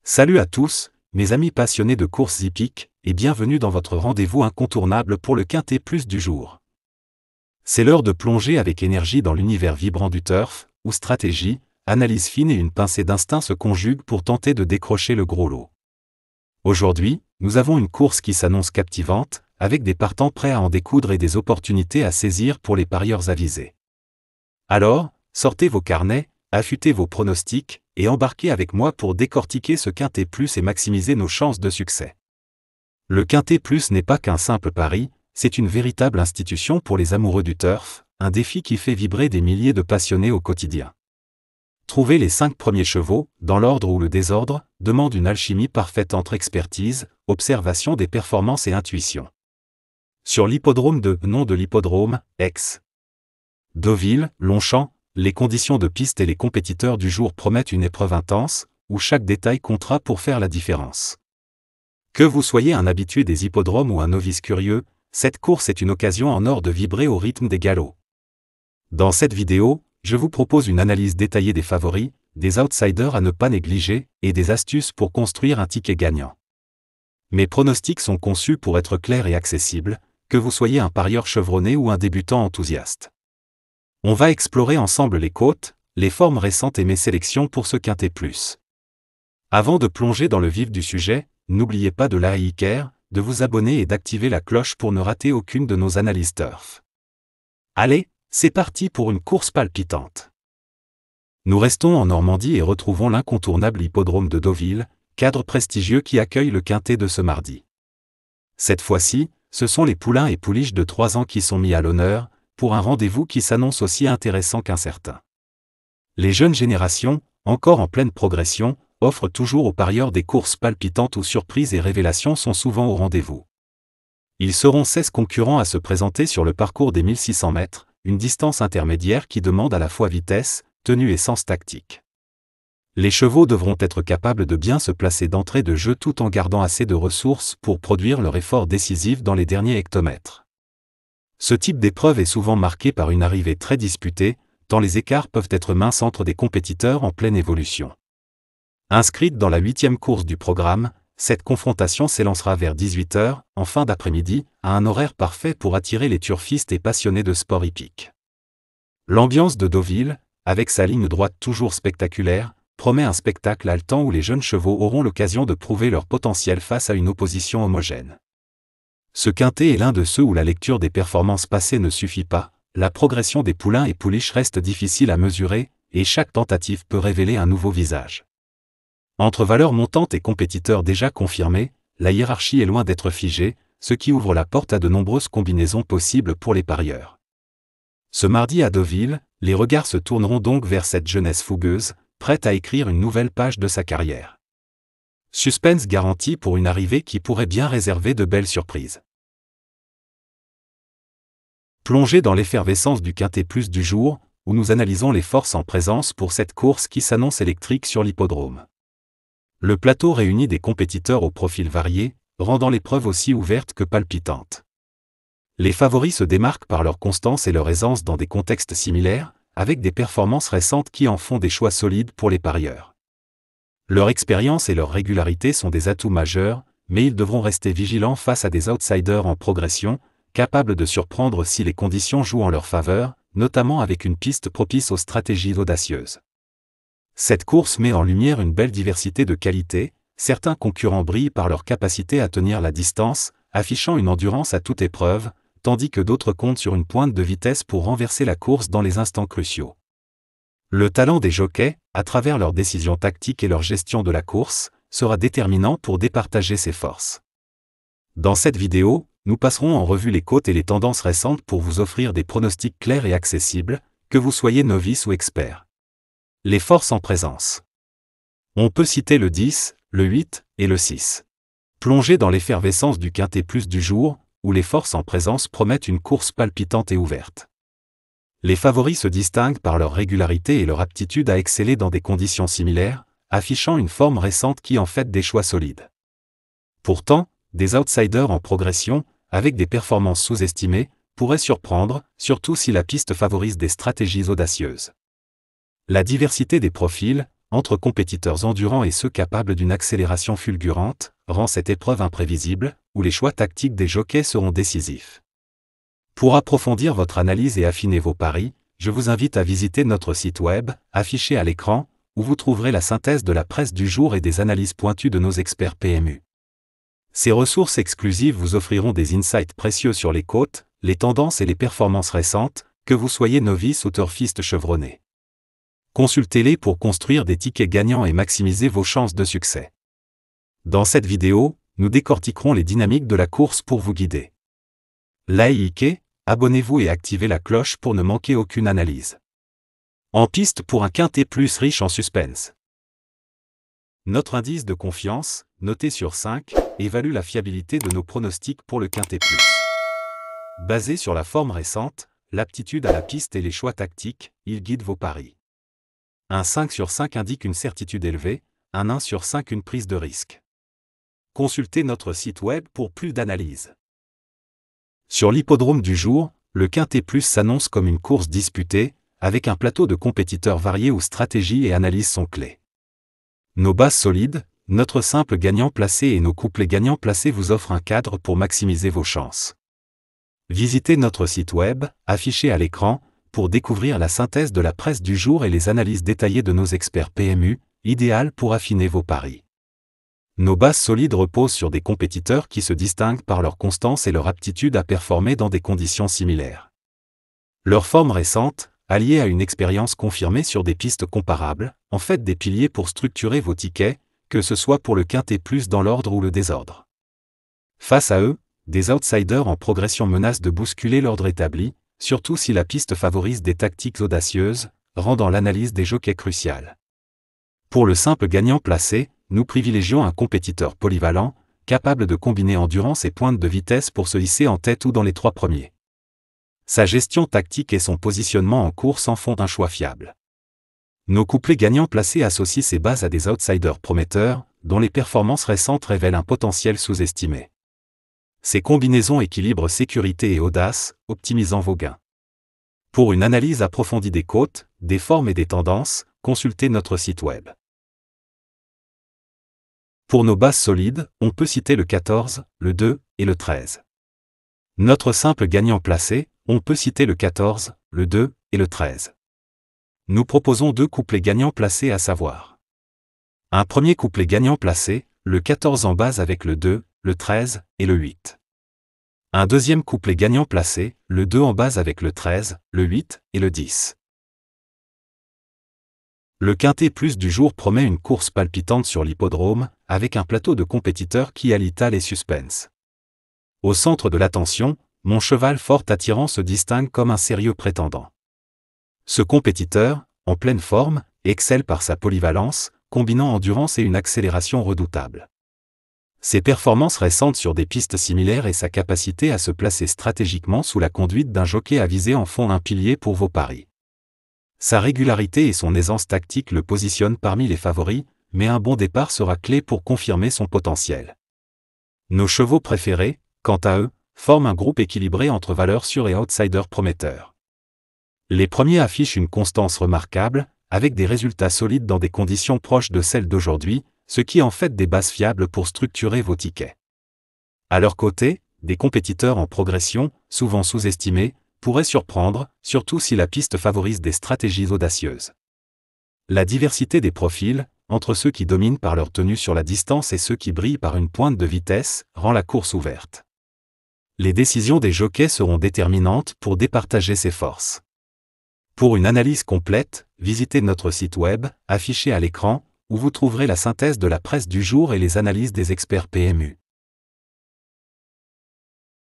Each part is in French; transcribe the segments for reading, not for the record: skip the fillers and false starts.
Salut à tous, mes amis passionnés de courses hippiques, et bienvenue dans votre rendez-vous incontournable pour le Quintet Plus du jour. C'est l'heure de plonger avec énergie dans l'univers vibrant du turf, où stratégie, analyse fine et une pincée d'instinct se conjuguent pour tenter de décrocher le gros lot. Aujourd'hui, nous avons une course qui s'annonce captivante, avec des partants prêts à en découdre et des opportunités à saisir pour les parieurs avisés. Alors, sortez vos carnets, affûtez vos pronostics, et embarquez avec moi pour décortiquer ce Quintet Plus et maximiser nos chances de succès. Le Quintet Plus n'est pas qu'un simple pari, c'est une véritable institution pour les amoureux du turf, un défi qui fait vibrer des milliers de passionnés au quotidien. Trouver les 5 premiers chevaux, dans l'ordre ou le désordre, demande une alchimie parfaite entre expertise, observation des performances et intuition. Sur l'hippodrome de nom de l'hippodrome, ex. Deauville, Longchamp, les conditions de piste et les compétiteurs du jour promettent une épreuve intense, où chaque détail comptera pour faire la différence. Que vous soyez un habitué des hippodromes ou un novice curieux, cette course est une occasion en or de vibrer au rythme des galops. Dans cette vidéo, je vous propose une analyse détaillée des favoris, des outsiders à ne pas négliger, et des astuces pour construire un ticket gagnant. Mes pronostics sont conçus pour être clairs et accessibles, que vous soyez un parieur chevronné ou un débutant enthousiaste. On va explorer ensemble les côtes, les formes récentes et mes sélections pour ce Quintet Plus. Avant de plonger dans le vif du sujet, n'oubliez pas de liker, de vous abonner et d'activer la cloche pour ne rater aucune de nos analyses turf. Allez, c'est parti pour une course palpitante. Nous restons en Normandie et retrouvons l'incontournable hippodrome de Deauville, cadre prestigieux qui accueille le Quintet de ce mardi. Cette fois-ci, ce sont les poulains et pouliches de 3 ans qui sont mis à l'honneur, pour un rendez-vous qui s'annonce aussi intéressant qu'incertain. Les jeunes générations, encore en pleine progression, offrent toujours aux parieurs des courses palpitantes où surprises et révélations sont souvent au rendez-vous. Ils seront 16 concurrents à se présenter sur le parcours des 1600 mètres, une distance intermédiaire qui demande à la fois vitesse, tenue et sens tactique. Les chevaux devront être capables de bien se placer d'entrée de jeu tout en gardant assez de ressources pour produire leur effort décisif dans les derniers hectomètres. Ce type d'épreuve est souvent marqué par une arrivée très disputée, tant les écarts peuvent être minces entre des compétiteurs en pleine évolution. Inscrite dans la 8e course du programme, cette confrontation s'élancera vers 18h, en fin d'après-midi, à un horaire parfait pour attirer les turfistes et passionnés de sport hippique. L'ambiance de Deauville, avec sa ligne droite toujours spectaculaire, promet un spectacle haletant où les jeunes chevaux auront l'occasion de prouver leur potentiel face à une opposition homogène. Ce Quintet est l'un de ceux où la lecture des performances passées ne suffit pas, la progression des poulains et pouliches reste difficile à mesurer, et chaque tentative peut révéler un nouveau visage. Entre valeurs montantes et compétiteurs déjà confirmés, la hiérarchie est loin d'être figée, ce qui ouvre la porte à de nombreuses combinaisons possibles pour les parieurs. Ce mardi à Deauville, les regards se tourneront donc vers cette jeunesse fougueuse, prête à écrire une nouvelle page de sa carrière. Suspense garanti pour une arrivée qui pourrait bien réserver de belles surprises. Plongez dans l'effervescence du Quintet Plus du jour, où nous analysons les forces en présence pour cette course qui s'annonce électrique sur l'hippodrome. Le plateau réunit des compétiteurs aux profils variés, rendant l'épreuve aussi ouverte que palpitante. Les favoris se démarquent par leur constance et leur aisance dans des contextes similaires, avec des performances récentes qui en font des choix solides pour les parieurs. Leur expérience et leur régularité sont des atouts majeurs, mais ils devront rester vigilants face à des outsiders en progression, capables de surprendre si les conditions jouent en leur faveur, notamment avec une piste propice aux stratégies audacieuses. Cette course met en lumière une belle diversité de qualités, certains concurrents brillent par leur capacité à tenir la distance, affichant une endurance à toute épreuve, tandis que d'autres comptent sur une pointe de vitesse pour renverser la course dans les instants cruciaux. Le talent des jockeys, à travers leurs décisions tactiques et leur gestion de la course, sera déterminant pour départager ses forces. Dans cette vidéo, nous passerons en revue les côtes et les tendances récentes pour vous offrir des pronostics clairs et accessibles, que vous soyez novice ou expert. Les forces en présence. On peut citer le 10, le 8 et le 6. Plongez dans l'effervescence du Quintet Plus du jour, où les forces en présence promettent une course palpitante et ouverte. Les favoris se distinguent par leur régularité et leur aptitude à exceller dans des conditions similaires, affichant une forme récente qui en fait des choix solides. Pourtant, des outsiders en progression, avec des performances sous-estimées, pourraient surprendre, surtout si la piste favorise des stratégies audacieuses. La diversité des profils, entre compétiteurs endurants et ceux capables d'une accélération fulgurante, rend cette épreuve imprévisible, où les choix tactiques des jockeys seront décisifs. Pour approfondir votre analyse et affiner vos paris, je vous invite à visiter notre site web, affiché à l'écran, où vous trouverez la synthèse de la presse du jour et des analyses pointues de nos experts PMU. Ces ressources exclusives vous offriront des insights précieux sur les cotes, les tendances et les performances récentes, que vous soyez novice ou turfiste chevronné. Consultez-les pour construire des tickets gagnants et maximiser vos chances de succès. Dans cette vidéo, nous décortiquerons les dynamiques de la course pour vous guider. Likez, abonnez-vous et activez la cloche pour ne manquer aucune analyse. En piste pour un quintet plus riche en suspense. Notre indice de confiance, noté sur 5, évalue la fiabilité de nos pronostics pour le quintet plus. Basé sur la forme récente, l'aptitude à la piste et les choix tactiques, il guide vos paris. Un 5 sur 5 indique une certitude élevée, un 1 sur 5 une prise de risque. Consultez notre site web pour plus d'analyses. Sur l'hippodrome du jour, le quintet plus s'annonce comme une course disputée, avec un plateau de compétiteurs variés où stratégie et analyse sont clés. Nos bases solides, notre simple gagnant placé et nos couplets gagnants placés vous offrent un cadre pour maximiser vos chances. Visitez notre site web, affiché à l'écran, pour découvrir la synthèse de la presse du jour et les analyses détaillées de nos experts PMU, idéales pour affiner vos paris. Nos bases solides reposent sur des compétiteurs qui se distinguent par leur constance et leur aptitude à performer dans des conditions similaires. Leur forme récente, alliée à une expérience confirmée sur des pistes comparables, en fait des piliers pour structurer vos tickets, que ce soit pour le quintet plus dans l'ordre ou le désordre. Face à eux, des outsiders en progression menacent de bousculer l'ordre établi, surtout si la piste favorise des tactiques audacieuses, rendant l'analyse des jockeys cruciale. Pour le simple gagnant placé, nous privilégions un compétiteur polyvalent, capable de combiner endurance et pointe de vitesse pour se hisser en tête ou dans les 3 premiers. Sa gestion tactique et son positionnement en course en font un choix fiable. Nos couplets gagnants placés associent ces bases à des outsiders prometteurs, dont les performances récentes révèlent un potentiel sous-estimé. Ces combinaisons équilibrent sécurité et audace, optimisant vos gains. Pour une analyse approfondie des cotes, des formes et des tendances, consultez notre site web. Pour nos bases solides, on peut citer le 14, le 2 et le 13. Notre simple gagnant placé, on peut citer le 14, le 2 et le 13. Nous proposons 2 couplets gagnants placés à savoir. Un premier couplet gagnant placé, le 14 en base avec le 2, le 13 et le 8. Un deuxième couplet gagnant placé, le 2 en base avec le 13, le 8 et le 10. Le quintet plus du jour promet une course palpitante sur l'hippodrome, avec un plateau de compétiteurs qui allie tal et suspense. Au centre de l'attention, mon cheval fort attirant se distingue comme un sérieux prétendant. Ce compétiteur, en pleine forme, excelle par sa polyvalence, combinant endurance et une accélération redoutable. Ses performances récentes sur des pistes similaires et sa capacité à se placer stratégiquement sous la conduite d'un jockey avisé en font un pilier pour vos paris. Sa régularité et son aisance tactique le positionnent parmi les favoris, mais un bon départ sera clé pour confirmer son potentiel. Nos chevaux préférés, quant à eux, forment un groupe équilibré entre valeurs sûres et outsiders prometteurs. Les premiers affichent une constance remarquable, avec des résultats solides dans des conditions proches de celles d'aujourd'hui, ce qui en fait des bases fiables pour structurer vos tickets. À leur côté, des compétiteurs en progression, souvent sous-estimés, pourraient surprendre, surtout si la piste favorise des stratégies audacieuses. La diversité des profils, entre ceux qui dominent par leur tenue sur la distance et ceux qui brillent par une pointe de vitesse, rend la course ouverte. Les décisions des jockeys seront déterminantes pour départager ces forces. Pour une analyse complète, visitez notre site web, affiché à l'écran, où vous trouverez la synthèse de la presse du jour et les analyses des experts PMU.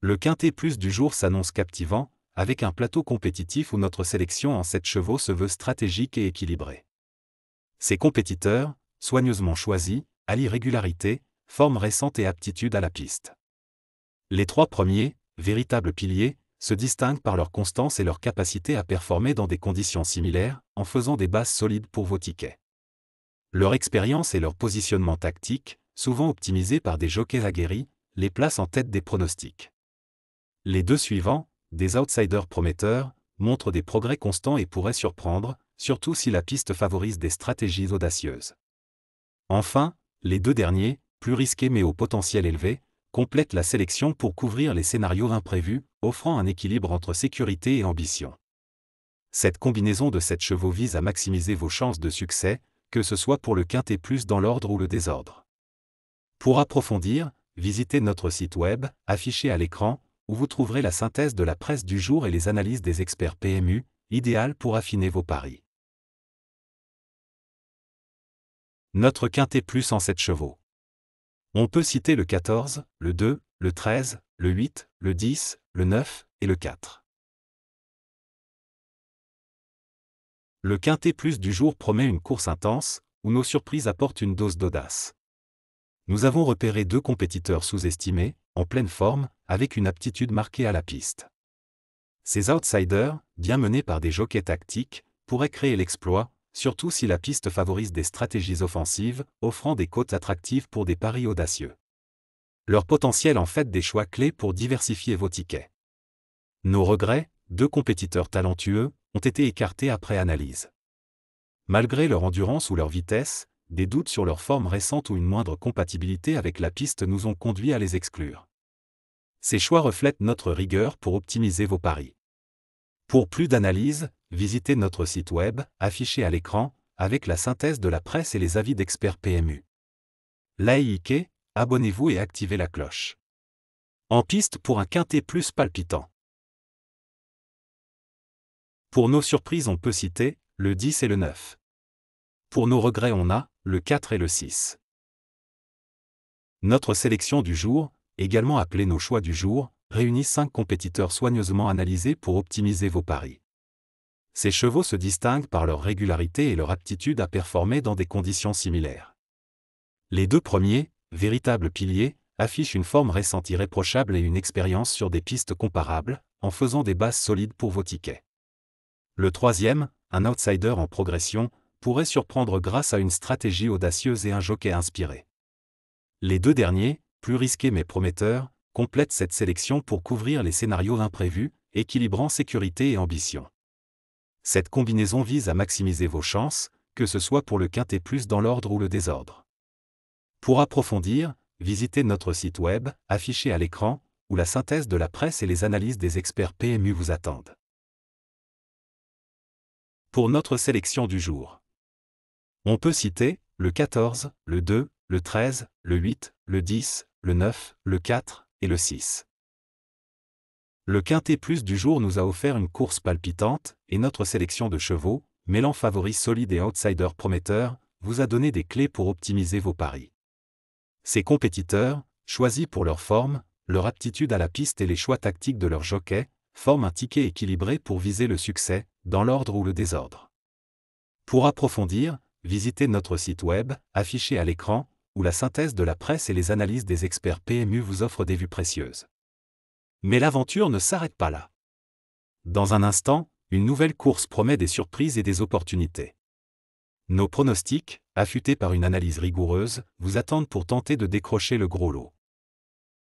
Le quintet plus du jour s'annonce captivant, avec un plateau compétitif où notre sélection en 7 chevaux se veut stratégique et équilibrée. Ces compétiteurs, soigneusement choisis, allient régularité, forme récente et aptitude à la piste. Les 3 premiers, véritables piliers, se distinguent par leur constance et leur capacité à performer dans des conditions similaires, en faisant des bases solides pour vos tickets. Leur expérience et leur positionnement tactique, souvent optimisés par des jockeys aguerris, les placent en tête des pronostics. Les 2 suivants, des outsiders prometteurs, montrent des progrès constants et pourraient surprendre, surtout si la piste favorise des stratégies audacieuses. Enfin, les deux derniers, plus risqués mais au potentiel élevé, complètent la sélection pour couvrir les scénarios imprévus, offrant un équilibre entre sécurité et ambition. Cette combinaison de 7 chevaux vise à maximiser vos chances de succès, que ce soit pour le quintet plus dans l'ordre ou le désordre. Pour approfondir, visitez notre site web, affiché à l'écran, où vous trouverez la synthèse de la presse du jour et les analyses des experts PMU, idéales pour affiner vos paris. Notre quintet plus en 7 chevaux. On peut citer le 14, le 2, le 13, le 8, le 10, le 9 et le 4. Le quintet plus du jour promet une course intense, où nos surprises apportent une dose d'audace. Nous avons repéré 2 compétiteurs sous-estimés, en pleine forme, avec une aptitude marquée à la piste. Ces outsiders, bien menés par des jockeys tactiques, pourraient créer l'exploit, surtout si la piste favorise des stratégies offensives, offrant des cotes attractives pour des paris audacieux. Leur potentiel en fait des choix clés pour diversifier vos tickets. Nos regrets, 2 compétiteurs talentueux, ont été écartés après analyse. Malgré leur endurance ou leur vitesse, des doutes sur leur forme récente ou une moindre compatibilité avec la piste nous ont conduits à les exclure. Ces choix reflètent notre rigueur pour optimiser vos paris. Pour plus d'analyse, visitez notre site web, affiché à l'écran, avec la synthèse de la presse et les avis d'experts PMU. Likez, abonnez-vous et activez la cloche. En piste pour un quintet plus palpitant. Pour nos surprises on peut citer le 10 et le 9. Pour nos regrets on a le 4 et le 6. Notre sélection du jour, également appelée nos choix du jour, réunit 5 compétiteurs soigneusement analysés pour optimiser vos paris. Ces chevaux se distinguent par leur régularité et leur aptitude à performer dans des conditions similaires. Les 2 premiers, véritables piliers, affichent une forme récente irréprochable et une expérience sur des pistes comparables, en faisant des bases solides pour vos tickets. Le troisième, un outsider en progression, pourrait surprendre grâce à une stratégie audacieuse et un jockey inspiré. Les 2 derniers, plus risqués mais prometteurs, complètent cette sélection pour couvrir les scénarios imprévus, équilibrant sécurité et ambition. Cette combinaison vise à maximiser vos chances, que ce soit pour le quintet plus dans l'ordre ou le désordre. Pour approfondir, visitez notre site web, affiché à l'écran, où la synthèse de la presse et les analyses des experts PMU vous attendent. Pour notre sélection du jour. On peut citer le 14, le 2, le 13, le 8, le 10, le 9, le 4 et le 6. Le quintet plus du jour nous a offert une course palpitante, et notre sélection de chevaux, mêlant favoris solides et outsiders prometteurs, vous a donné des clés pour optimiser vos paris. Ces compétiteurs, choisis pour leur forme, leur aptitude à la piste et les choix tactiques de leurs jockeys, forment un ticket équilibré pour viser le succès, dans l'ordre ou le désordre. Pour approfondir, visitez notre site web, affiché à l'écran, où la synthèse de la presse et les analyses des experts PMU vous offrent des vues précieuses. Mais l'aventure ne s'arrête pas là. Dans un instant, une nouvelle course promet des surprises et des opportunités. Nos pronostics, affûtés par une analyse rigoureuse, vous attendent pour tenter de décrocher le gros lot.